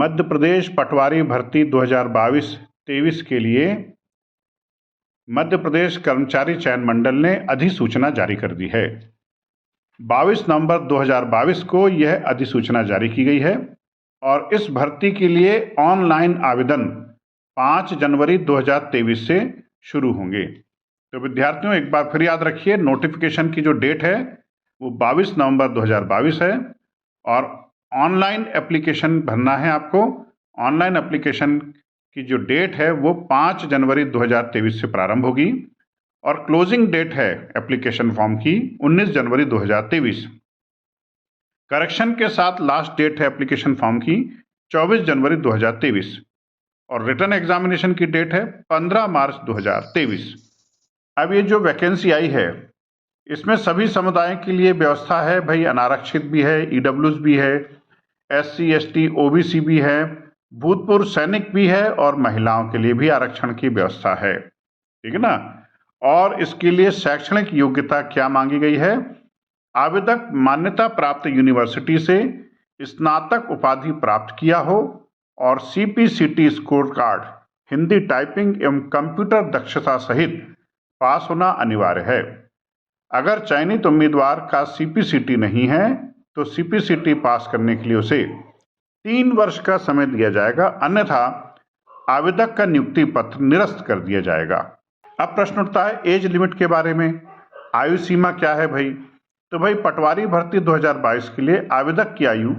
मध्य प्रदेश पटवारी भर्ती 2022-23 के लिए मध्य प्रदेश कर्मचारी चयन मंडल ने अधिसूचना जारी कर दी है। 22 नवंबर 2022 को यह अधिसूचना जारी की गई है और इस भर्ती के लिए ऑनलाइन आवेदन 5 जनवरी 2023 से शुरू होंगे। तो विद्यार्थियों, एक बार फिर याद रखिए, नोटिफिकेशन की जो डेट है वो 22 नवंबर 2022 है और ऑनलाइन एप्लीकेशन भरना है आपको। ऑनलाइन एप्लीकेशन की जो डेट है वो 5 जनवरी 2023 से प्रारंभ होगी और क्लोजिंग डेट है एप्लीकेशन फॉर्म की 19 जनवरी 2023। करेक्शन के साथ लास्ट डेट है एप्लीकेशन फॉर्म की 24 जनवरी 2023 और रिटन एग्जामिनेशन की डेट है 15 मार्च 2023। अब ये जो वैकेंसी आई है इसमें सभी समुदायों के लिए व्यवस्था है भाई। अनारक्षित भी है, ईडब्ल्यूज भी है, SC ST OBC भी है, भूतपूर्व सैनिक भी है और महिलाओं के लिए भी आरक्षण की व्यवस्था है, ठीक है ना। और इसके लिए शैक्षणिक योग्यता क्या मांगी गई है? आवेदक मान्यता प्राप्त यूनिवर्सिटी से स्नातक उपाधि प्राप्त किया हो और CPCT score card Hindi typing एवं कंप्यूटर दक्षता सहित पास होना अनिवार्य है। अगर चयनित उम्मीदवार का CPCT नहीं है तो CPCT पास करने के लिए उसे 3 वर्ष का समय दिया जाएगा, अन्यथा आवेदक का नियुक्ति पत्र निरस्त कर दिया जाएगा। अब प्रश्न उठता है एज लिमिट के बारे में। आयु सीमा क्या है भाई? तो भाई पटवारी भर्ती 2022 के लिए आवेदक की आयु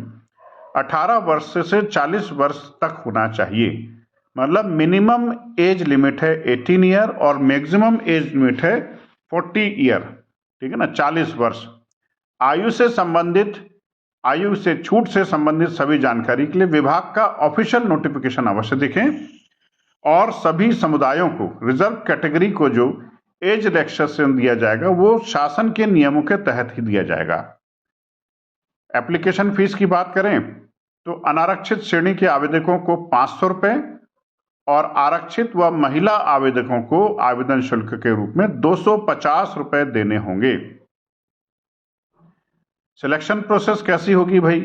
18 वर्ष से 40 वर्ष तक होना चाहिए। मतलब मिनिमम एज लिमिट है 18 ईयर और मैक्सिमम एज लिमिट है 40 ईयर, ठीक है ना, 40 वर्ष। आयु से छूट से संबंधित सभी जानकारी के लिए विभाग का ऑफिशियल नोटिफिकेशन अवश्य देखें और सभी समुदायों को, रिजर्व कैटेगरी को जो एज रिलैक्सेशन दिया जाएगा वो शासन के नियमों के तहत ही दिया जाएगा। एप्लीकेशन फीस की बात करें तो अनारक्षित श्रेणी के आवेदकों को 500 रुपये और आरक्षित व महिला आवेदकों को आवेदन शुल्क के रूप में 250 रुपये देने होंगे। सिलेक्शन प्रोसेस कैसी होगी भाई?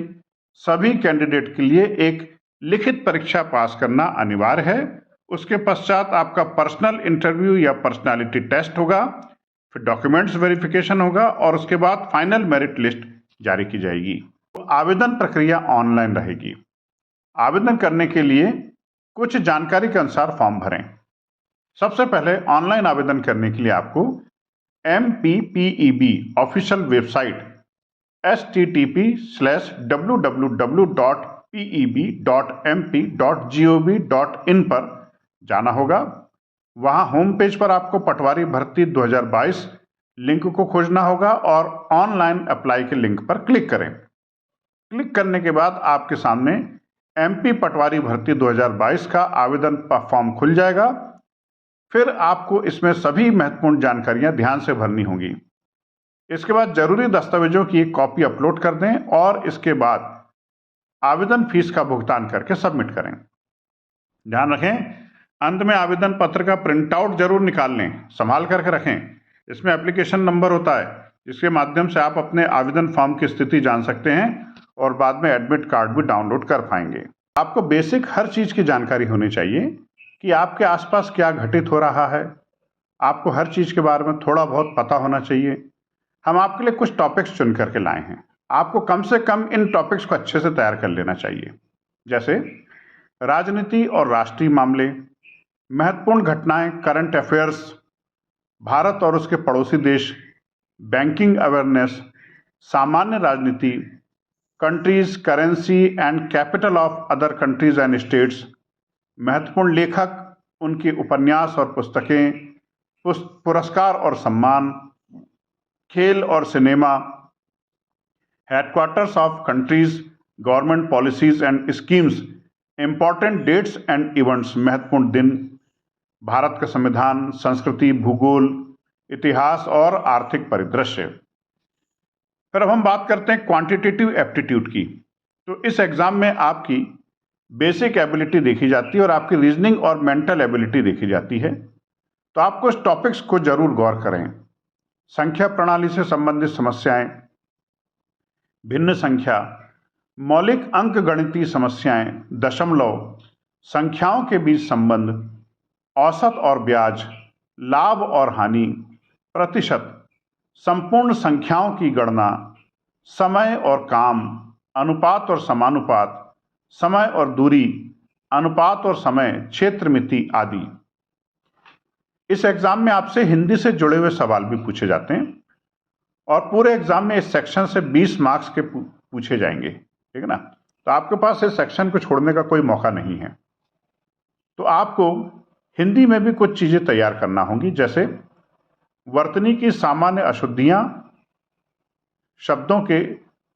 सभी कैंडिडेट के लिए एक लिखित परीक्षा पास करना अनिवार्य है। उसके पश्चात आपका पर्सनल इंटरव्यू या पर्सनालिटी टेस्ट होगा, फिर डॉक्यूमेंट्स वेरिफिकेशन होगा और उसके बाद फाइनल मेरिट लिस्ट जारी की जाएगी। तो आवेदन प्रक्रिया ऑनलाइन रहेगी। आवेदन करने के लिए कुछ जानकारी के अनुसार फॉर्म भरें। सबसे पहले ऑनलाइन आवेदन करने के लिए आपको MPPEB ऑफिशियल वेबसाइट http://www.peb.mp.gov.in पर जाना होगा। वहां होम पेज पर आपको पटवारी भर्ती 2022 लिंक को खोजना होगा और ऑनलाइन अप्लाई के लिंक पर क्लिक करें। क्लिक करने के बाद आपके सामने MP पटवारी भर्ती 2022 का आवेदन फॉर्म खुल जाएगा। फिर आपको इसमें सभी महत्वपूर्ण जानकारियां ध्यान से भरनी होंगी। इसके बाद जरूरी दस्तावेजों की एक कॉपी अपलोड कर दें और इसके बाद आवेदन फीस का भुगतान करके सबमिट करें। ध्यान रखें, अंत में आवेदन पत्र का प्रिंट आउट जरूर निकाल लें, संभाल करके रखें। इसमें एप्लीकेशन नंबर होता है जिसके माध्यम से आप अपने आवेदन फॉर्म की स्थिति जान सकते हैं और बाद में एडमिट कार्ड भी डाउनलोड कर पाएंगे। आपको बेसिक हर चीज की जानकारी होनी चाहिए कि आपके आसपास क्या घटित हो रहा है। आपको हर चीज के बारे में थोड़ा बहुत पता होना चाहिए। हम आपके लिए कुछ टॉपिक्स चुन करके लाए हैं। आपको कम से कम इन टॉपिक्स को अच्छे से तैयार कर लेना चाहिए, जैसे राजनीति और राष्ट्रीय मामले, महत्वपूर्ण घटनाएं, करंट अफेयर्स, भारत और उसके पड़ोसी देश, बैंकिंग अवेयरनेस, सामान्य राजनीति, countries, currency and capital of other countries and states, महत्वपूर्ण लेखक, उनके उपन्यास और पुस्तकें, पुरस्कार और सम्मान, खेल और सिनेमा, headquarters of countries, government policies and schemes, important dates and events, महत्वपूर्ण दिन, भारत का संविधान, संस्कृति, भूगोल, इतिहास और आर्थिक परिदृश्य। फिर अब हम बात करते हैं क्वांटिटेटिव एप्टीट्यूड की। तो इस एग्जाम में आपकी बेसिक एबिलिटी देखी जाती है और आपकी रीजनिंग और मेंटल एबिलिटी देखी जाती है। तो आपको इस टॉपिक्स को जरूर गौर करें। संख्या प्रणाली से संबंधित समस्याएं, भिन्न संख्या, मौलिक अंकगणितीय समस्याएं, दशमलव, संख्याओं के बीच संबंध, औसत और ब्याज, लाभ और हानि, प्रतिशत, संपूर्ण संख्याओं की गणना, समय और काम, अनुपात और समानुपात, समय और दूरी, अनुपात और समय, क्षेत्र मिति आदि। इस एग्जाम में आपसे हिंदी से जुड़े हुए सवाल भी पूछे जाते हैं और पूरे एग्जाम में इस सेक्शन से 20 मार्क्स के पूछे जाएंगे, ठीक है ना। तो आपके पास इस सेक्शन को छोड़ने का कोई मौका नहीं है। तो आपको हिंदी में भी कुछ चीजें तैयार करना होंगी, जैसे वर्तनी की सामान्य अशुद्धियां, शब्दों के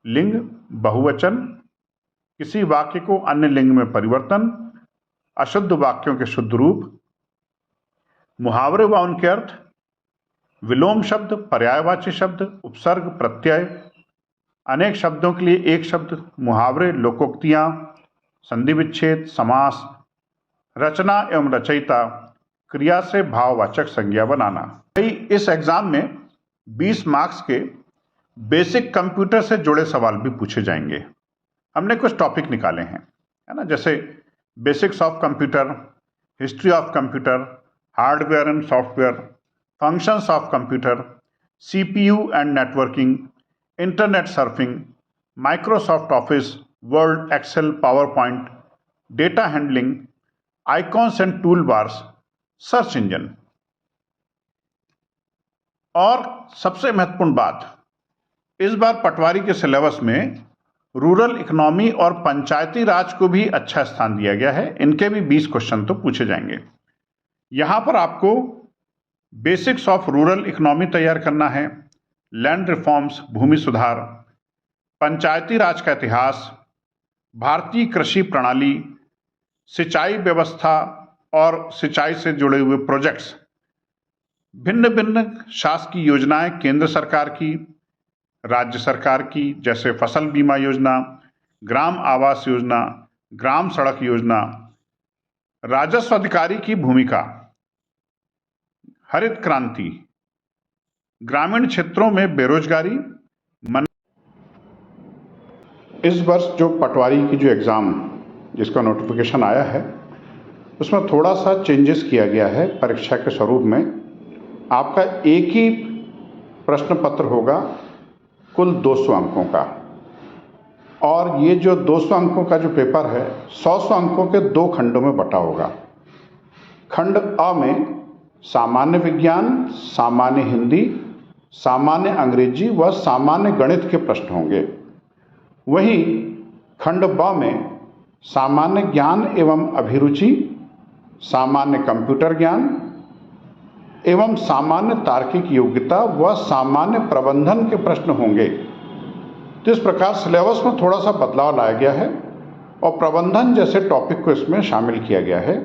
लिंग, बहुवचन, किसी वाक्य को अन्य लिंग में परिवर्तन, अशुद्ध वाक्यों के शुद्ध रूप, मुहावरे व उनके अर्थ, विलोम शब्द, पर्यायवाची शब्द, उपसर्ग, प्रत्यय, अनेक शब्दों के लिए एक शब्द, मुहावरे, लोकोक्तियां, संधि विच्छेद, समास, रचना एवं रचयिता, क्रिया से भाववाचक संज्ञा बनाना। इस एग्जाम में 20 मार्क्स के बेसिक कंप्यूटर से जुड़े सवाल भी पूछे जाएंगे। हमने कुछ टॉपिक निकाले हैं, है ना, जैसे basics of computer, history of computer, hardware and software, functions of computer, CPU and networking, internet surfing, Microsoft Office, Word, Excel, PowerPoint, data handling, icons and toolbars, search engine. और सबसे महत्वपूर्ण बात, इस बार पटवारी के syllabus में rural economy और पंचायती राज को भी अच्छा स्थान दिया गया है। इनके भी 20 क्वेश्चन तो पूछे जाएंगे। यहां पर आपको बेसिक्स ऑफ रूरल इकोनॉमी तैयार करना है, लैंड रिफॉर्म्स, भूमि सुधार, पंचायती राज का इतिहास, भारतीय कृषि प्रणाली, सिंचाई व्यवस्था और सिंचाई से जुड़े हुए प्रोजेक्ट्स, भिन्न भिन्न शासकीय योजनाएं, केंद्र सरकार की, राज्य सरकार की, जैसे फसल बीमा योजना, ग्राम आवास योजना, ग्राम सड़क योजना, राजस्व अधिकारी की भूमिका, हरित क्रांति, ग्रामीण क्षेत्रों में बेरोजगारी। इस वर्ष जो पटवारी की जो एग्जाम जिसका नोटिफिकेशन आया है उसमें थोड़ा सा चेंजेस किया गया है। परीक्षा के स्वरूप में आपका एक ही प्रश्न पत्र होगा कुल 200 अंकों का, और ये जो 200 अंकों का जो पेपर है 100 अंकों के 2 खंडों में बटा होगा। खंड अ में सामान्य विज्ञान, सामान्य हिंदी, सामान्य अंग्रेजी व सामान्य गणित के प्रश्न होंगे। वहीं खंड ब में सामान्य ज्ञान एवं अभिरुचि, सामान्य कंप्यूटर ज्ञान एवं सामान्य तार्किक योग्यता व सामान्य प्रबंधन के प्रश्न होंगे। तो इस प्रकार सिलेबस में थोड़ा सा बदलाव लाया गया है और प्रबंधन जैसे टॉपिक को इसमें शामिल किया गया है।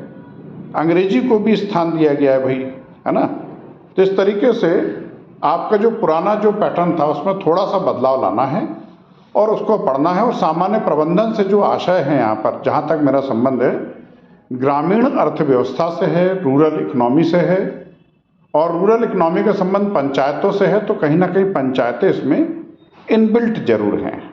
अंग्रेजी को भी स्थान दिया गया है भाई, है ना। तो इस तरीके से आपका जो पुराना जो पैटर्न था उसमें थोड़ा सा बदलाव लाना है और उसको पढ़ना है। और सामान्य प्रबंधन से जो आशय है यहाँ पर, जहाँ तक मेरा संबंध है, ग्रामीण अर्थव्यवस्था से है, रूरल इकोनॉमी से है, और रूरल इकोनॉमी का संबंध पंचायतों से है। तो कहीं ना कहीं पंचायतें इसमें इनबिल्ट जरूर हैं।